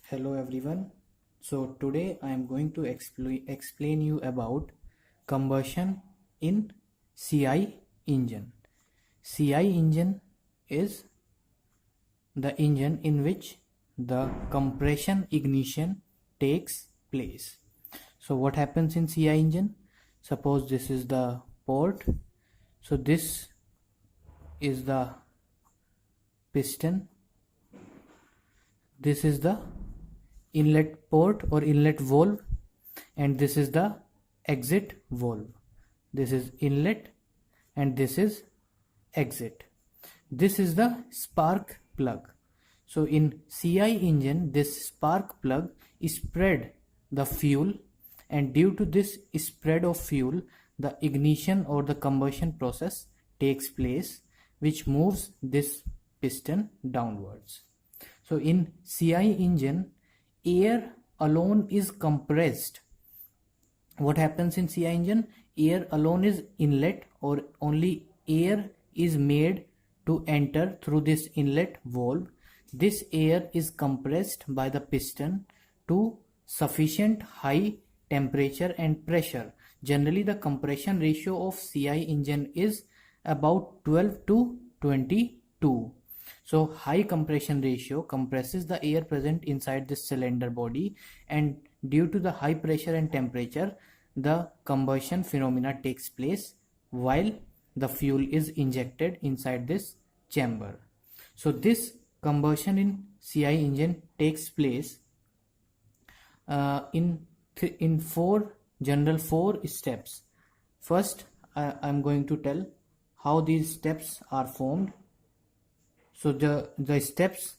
Hello everyone. So today I am going to explain you about combustion in CI engine. CI engine is the engine in which the compression ignition takes place. So what happens in CI engine? Suppose this is the port. So this is the piston. This is the inlet port or inlet valve, and this is the exit valve. This is inlet and this is exit. This is the spark plug. So in CI engine, this spark plug spread the fuel, and due to this spread of fuel, the ignition or the combustion process takes place, which moves this piston downwards. So in CI engine, air alone is compressed. What happens in CI engine? Air alone is inlet, or only air is made to enter through this inlet valve. This air is compressed by the piston to sufficient high temperature and pressure. Generally, the compression ratio of CI engine is about 12 to 22. So high compression ratio compresses the air present inside this cylinder body, and due to the high pressure and temperature, the combustion phenomena takes place while the fuel is injected inside this chamber. So this combustion in CI engine takes place in four steps. First, I'm going to tell how these steps are formed. So the steps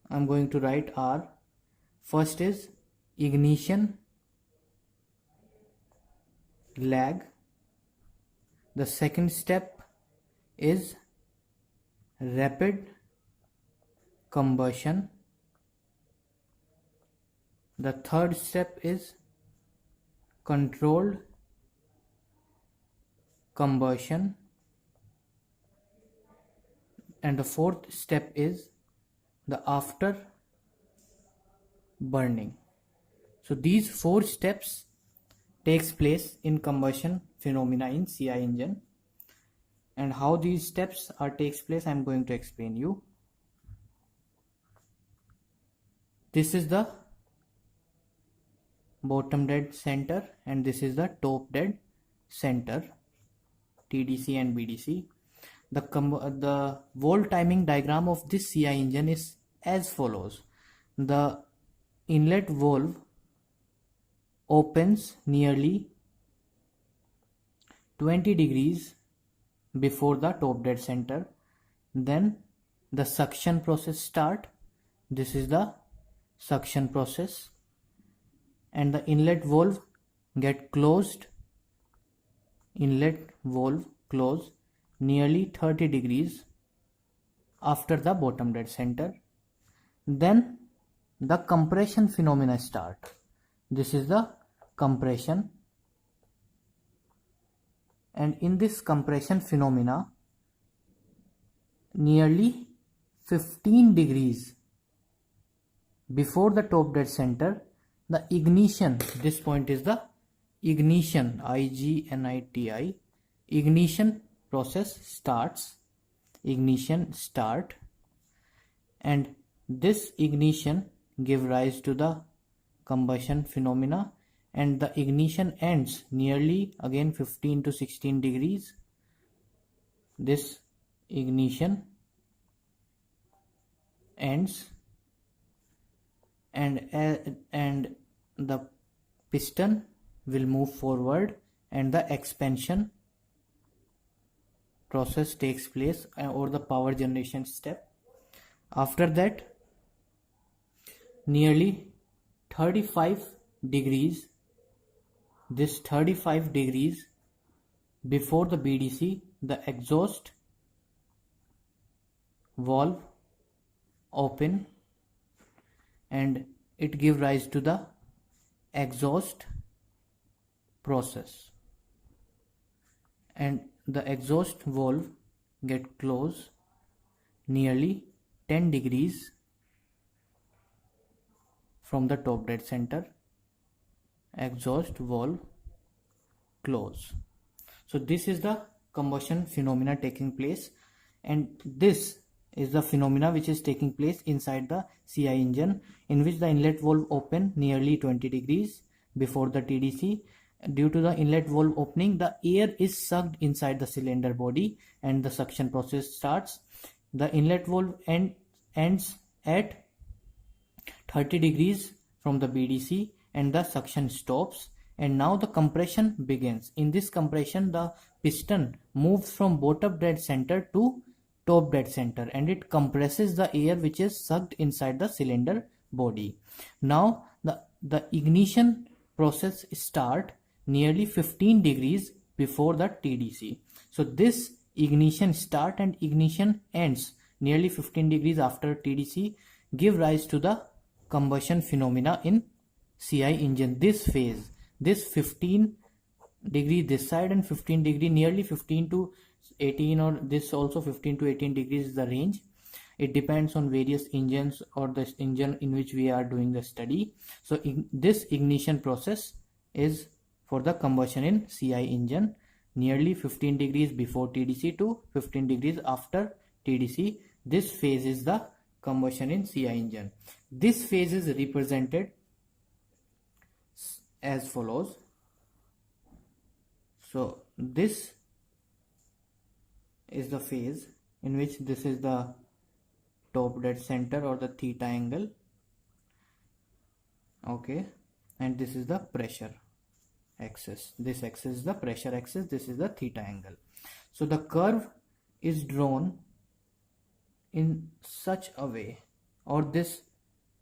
I'm going to write are: first is ignition lag. The second step is rapid combustion. The third step is controlled combustion. And the fourth step is the after burning. So these four steps takes place in combustion phenomena in CI engine, and how these steps takes place I'm going to explain you. This is the bottom dead center and this is the top dead center, TDC and BDC. The volt timing diagram of this CI engine is as follows. The inlet valve opens nearly 20 degrees before the top dead center. Then the suction process start. This is the suction process, and the inlet valve get closed. Inlet valve close nearly 30 degrees after the bottom dead center. Then the compression phenomena start. This is the compression, and in this compression phenomena, nearly 15 degrees before the top dead center, the ignition, this point is the ignition, IGNITI, ignition process starts. Ignition start, and this ignition give rise to the combustion phenomena, and the ignition ends nearly again 15 to 16 degrees. This ignition ends, and the piston will move forward and the expansion process takes place, or the power generation step. After that, nearly 35 degrees, this 35 degrees before the BDC, the exhaust valve open, and it give rise to the exhaust process, and the exhaust valve get close nearly 10 degrees from the top dead center, exhaust valve close. So this is the combustion phenomena taking place, and this is the phenomena which is taking place inside the CI engine, in which the inlet valve open nearly 20 degrees before the TDC. Due to the inlet valve opening, the air is sucked inside the cylinder body and the suction process starts. The inlet valve ends at 30 degrees from the BDC and the suction stops, and now the compression begins. In this compression, the piston moves from bottom dead center to top dead center, and it compresses the air which is sucked inside the cylinder body. Now the ignition process start nearly 15 degrees before the TDC. So this ignition start and ignition ends nearly 15 degrees after TDC give rise to the combustion phenomena in CI engine. This phase, this 15 degree this side and 15 degree, nearly 15 to 18, or this also 15 to 18 degrees is the range. It depends on various engines or the engine in which we are doing the study. So this ignition process is for the combustion in CI engine, nearly 15 degrees before TDC to 15 degrees after TDC. This phase is the combustion in CI engine. This phase is represented as follows. So this is the phase in which this is the top dead center or the theta angle, okay, and this is the pressure axis. This axis is the pressure axis, this is the theta angle. So the curve is drawn in such a way, or this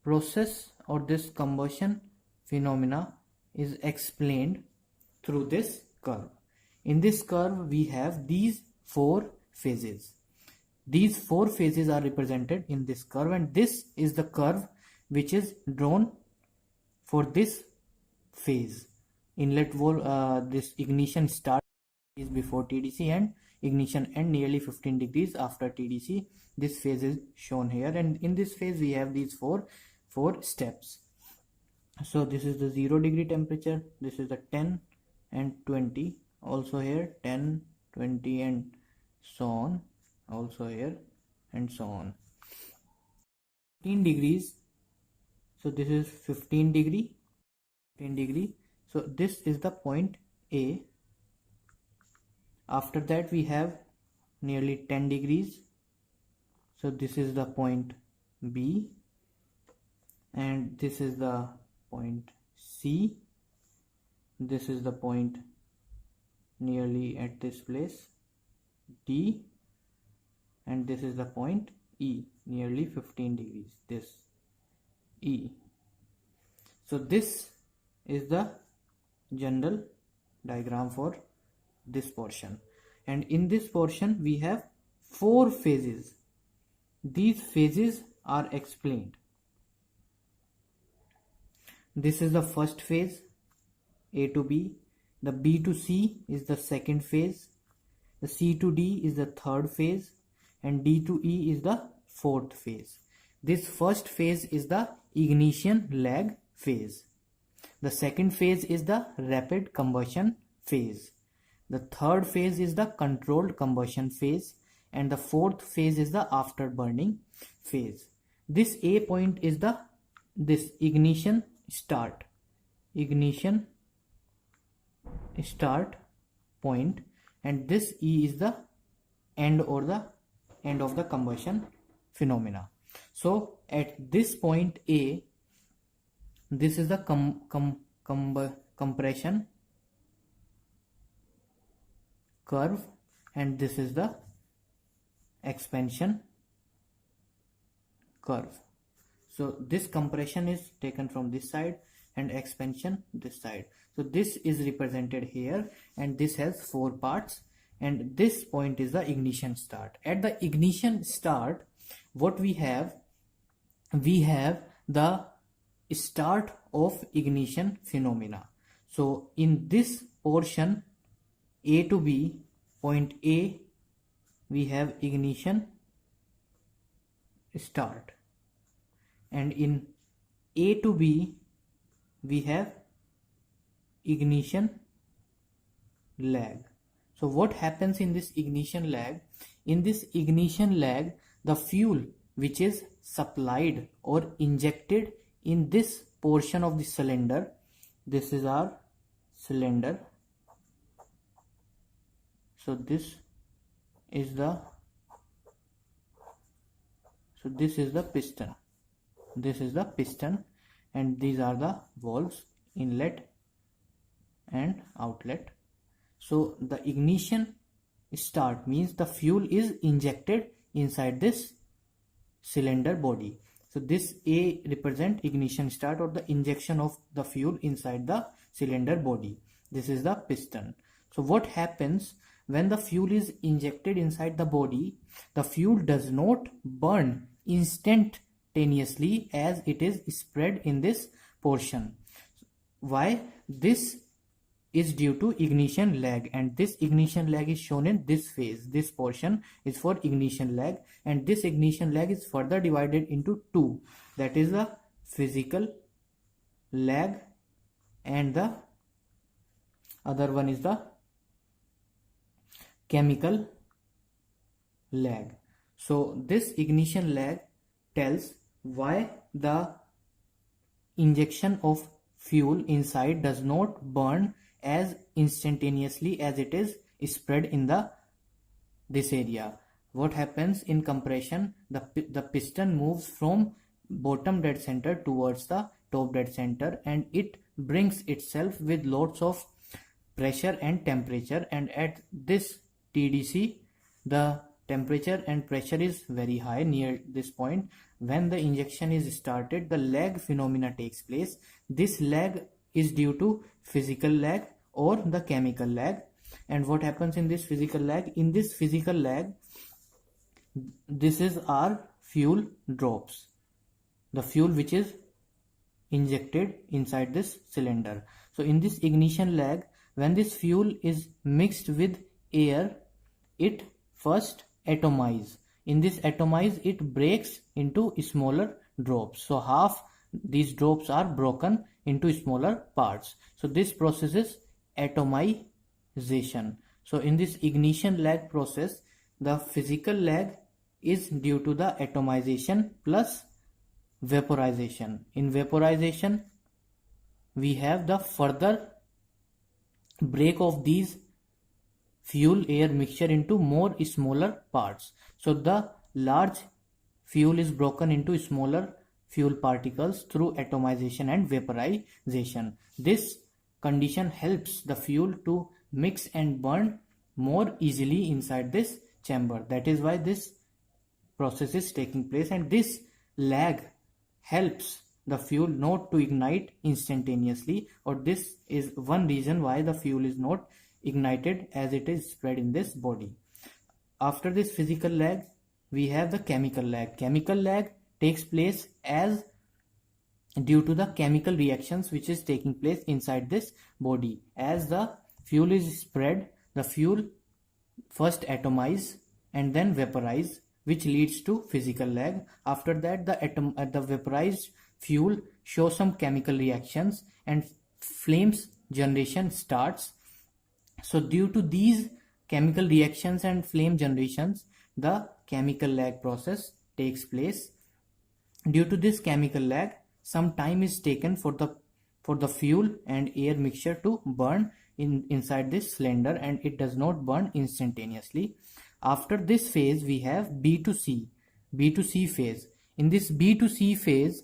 process or this combustion phenomena is explained through this curve. In this curve we have these 4 phases. These 4 phases are represented in this curve, and this is the curve which is drawn for this phase. Inlet valve, this ignition start is before TDC and ignition end nearly 15 degrees after TDC. This phase is shown here, and in this phase we have these four steps. So this is the 0 degree temperature, this is the 10 and 20, also here 10, 20 and so on, also here and so on. 15 degrees, so this is 15 degree. So this is the point A. After that we have nearly 10 degrees, so this is the point B, and this is the point C. This is the point nearly at this place, D, and this is the point E, nearly 15 degrees, this E. So this is the general diagram for this portion, and in this portion we have 4 phases. These phases are explained. This is the first phase, A to B. The B to C is the second phase. The C to D is the third phase, and D to E is the fourth phase. This first phase is the ignition lag phase. The second phase is the rapid combustion phase. The third phase is the controlled combustion phase, and the fourth phase is the afterburning phase. This A point is this ignition start point, and this E is the end, or the end of the combustion phenomena. So at this point A, this is the compression curve, and this is the expansion curve. So this compression is taken from this side and expansion this side. So this is represented here, and this has 4 parts, and this point is the ignition start. At the ignition start, what we have the start of ignition phenomena. So in this portion A to B, point A, we have ignition start, and in A to B we have ignition lag. So what happens in this ignition lag? In this ignition lag, the fuel which is supplied or injected in this portion of the cylinder, this is our cylinder. So this is the piston. This is the piston, and these are the valves, inlet and outlet. So the ignition start means the fuel is injected inside this cylinder body. So this A represent ignition start or the injection of the fuel inside the cylinder body. This is the piston. So what happens when the fuel is injected inside the body? The fuel does not burn instantaneously as it is spread in this portion. Why? This is due to ignition lag, and this ignition lag is shown in this phase. This portion is for ignition lag, and this ignition lag is further divided into two. That is the physical lag and the other one is the chemical lag. So this ignition lag tells why the injection of fuel inside does not burn as instantaneously as it is spread in this area. What happens in compression? The piston moves from bottom dead center towards the top dead center, and it brings itself with lots of pressure and temperature, and at this TDC the temperature and pressure is very high near this point. When the injection is started, the lag phenomena takes place. This lag is due to physical lag or the chemical lag. And what happens in this physical lag? In this physical lag, this is our fuel drops, the fuel which is injected inside this cylinder. So in this ignition lag, when this fuel is mixed with air, it first atomizes. In this atomize, it breaks into smaller drops. So half these drops are broken into smaller parts. So this process is atomization. So in this ignition lag process, the physical lag is due to the atomization plus vaporization. In vaporization, we have the further break of these fuel air mixture into more smaller parts. So the large fuel is broken into smaller fuel particles through atomization and vaporization. This condition helps the fuel to mix and burn more easily inside this chamber. That is why this process is taking place, and this lag helps the fuel not to ignite instantaneously, or this is one reason why the fuel is not ignited as it is spread in this body. After this physical lag, we have the chemical lag. Chemical lag takes place as due to the chemical reactions which is taking place inside this body. As the fuel is spread, the fuel first atomize and then vaporize, which leads to physical lag. After that, the vaporized fuel shows some chemical reactions and flames generation starts. So due to these chemical reactions and flame generations, the chemical lag process takes place. Due to this chemical lag, some time is taken for the fuel and air mixture to burn inside this cylinder, and it does not burn instantaneously. After this phase, we have B to C phase. In this B to C phase,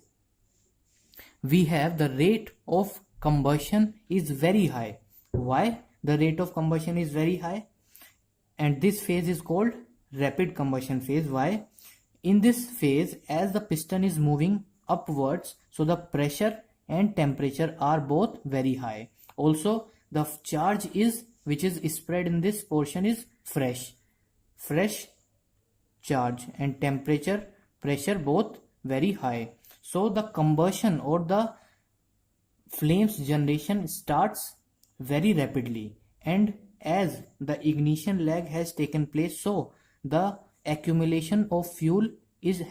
we have the rate of combustion is very high. Why the rate of combustion is very high? And this phase is called rapid combustion phase. Why? In this phase, as the piston is moving upwards, so the pressure and temperature are both very high. Also, the charge which is spread in this portion is fresh charge, and temperature, pressure both very high. So the combustion or the flames generation starts very rapidly, and as the ignition lag has taken place, so the accumulation of fuel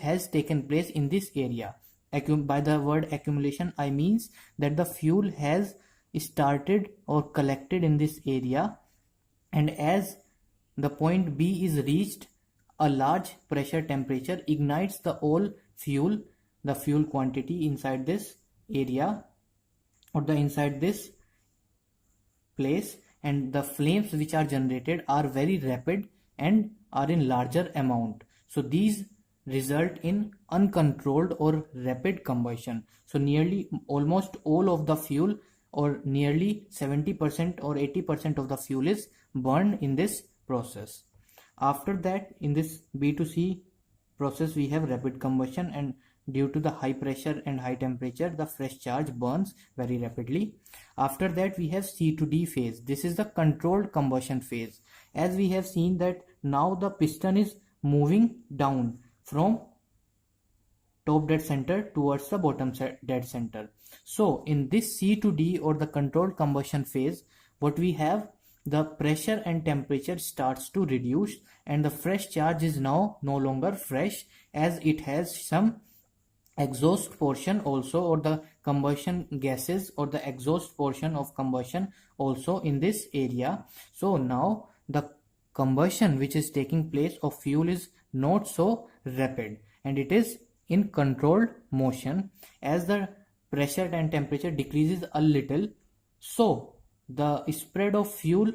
has taken place in this area. by the word accumulation I means that the fuel has started or collected in this area, and as the point B is reached, a large pressure temperature ignites the fuel quantity inside this area or the inside this place, and the flames which are generated are very rapid and are in larger amount. So these result in uncontrolled or rapid combustion. So nearly almost all of the fuel, or nearly 70% or 80% of the fuel is burned in this process. After that, in this B to C process, we have rapid combustion, and due to the high pressure and high temperature, the fresh charge burns very rapidly. After that, we have C to D phase. This is the controlled combustion phase. As we have seen that now the piston is moving down from top dead center towards the bottom dead center. So in this C to D or the controlled combustion phase, what we have, the pressure and temperature starts to reduce, and the fresh charge is now no longer fresh, as it has some exhaust portion also, or the combustion gases or the exhaust portion of combustion also in this area. So now the combustion which is taking place of fuel is not so rapid, and it is in controlled motion. As the pressure and temperature decreases a little, so the spread of fuel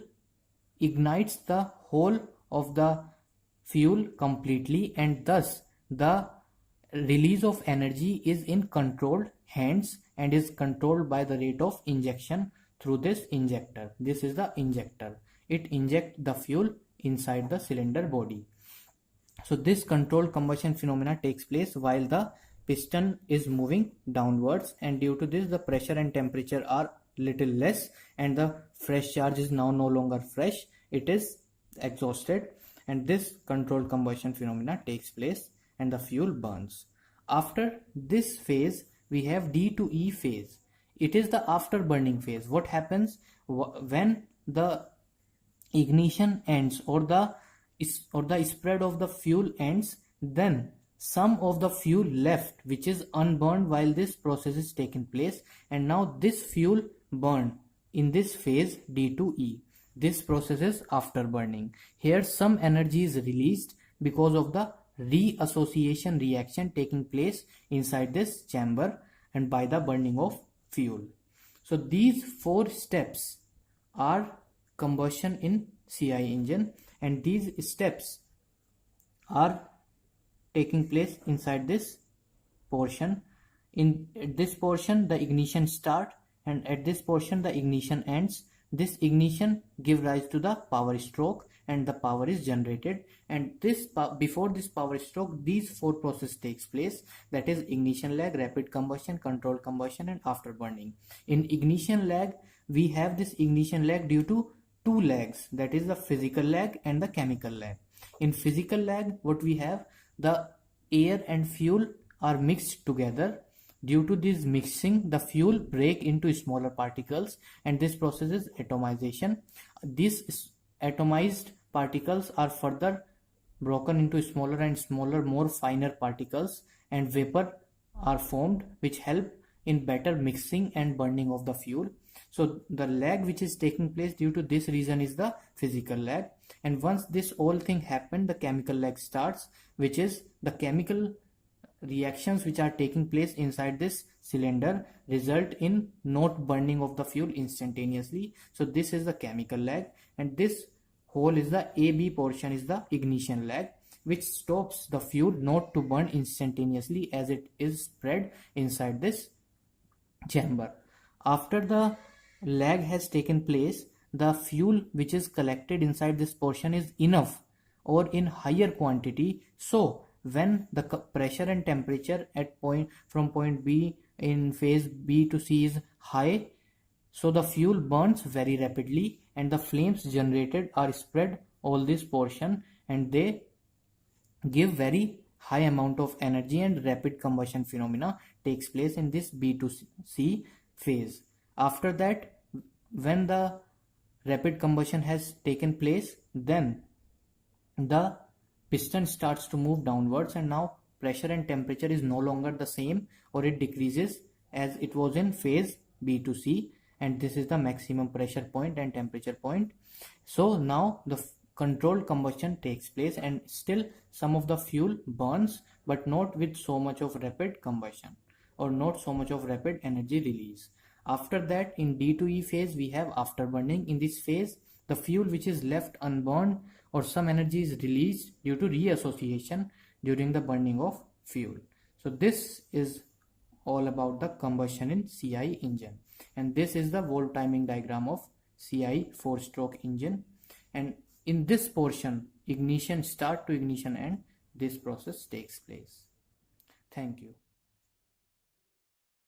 ignites the whole of the fuel completely, and thus the release of energy is in controlled hands and is controlled by the rate of injection through this injector. This is the injector. It injects the fuel inside the cylinder body. So this controlled combustion phenomena takes place while the piston is moving downwards, and due to this the pressure and temperature are little less, and the fresh charge is now no longer fresh, it is exhausted, and this controlled combustion phenomena takes place and the fuel burns. After this phase, we have D to E phase. It is the after burning phase. What happens when the ignition ends, or the spread of the fuel ends, then some of the fuel left which is unburned while this process is taking place, and now this fuel burned in this phase D to E. This process is after burning. Here some energy is released because of the reassociation reaction taking place inside this chamber and by the burning of fuel. So these 4 steps are combustion in CI engine, and these steps are taking place inside this portion. In this portion the ignition start, and at this portion the ignition ends. This ignition give rise to the power stroke, and the power is generated, and this before this power stroke these 4 process takes place, that is ignition lag, rapid combustion, controlled combustion, and after burning. In ignition lag, we have this ignition lag due to 2 lags, that is the physical lag and the chemical lag. In physical lag, what we have, the air and fuel are mixed together. Due to this mixing, the fuel break into smaller particles, and this process is atomization. These atomized particles are further broken into smaller and smaller, more finer particles, and vapor are formed which help in better mixing and burning of the fuel. So the lag which is taking place due to this reason is the physical lag, and once this whole thing happened, the chemical lag starts, which is the chemical reactions which are taking place inside this cylinder result in not burning of the fuel instantaneously. So this is the chemical lag, and this whole is the AB portion is the ignition lag, which stops the fuel not to burn instantaneously as it is spread inside this chamber. After the lag has taken place, the fuel which is collected inside this portion is enough or in higher quantity. So when the pressure and temperature at from point B in phase B to C is high, so the fuel burns very rapidly, and the flames generated are spread all this portion, and they give very high amount of energy, and rapid combustion phenomena takes place in this B to C phase. After that, when the rapid combustion has taken place, then the piston starts to move downwards, and now pressure and temperature is no longer the same, or it decreases as it was in phase B to C, and this is the maximum pressure point and temperature point. So now the controlled combustion takes place, and still some of the fuel burns, but not with so much of rapid combustion or not so much of rapid energy release. After that, in D to E phase, we have afterburning. In this phase, the fuel which is left unburned or some energy is released due to reassociation during the burning of fuel. So this is all about the combustion in CI engine, and this is the Volve timing diagram of CI 4-stroke engine. And in this portion, ignition start to ignition end, this process takes place. Thank you.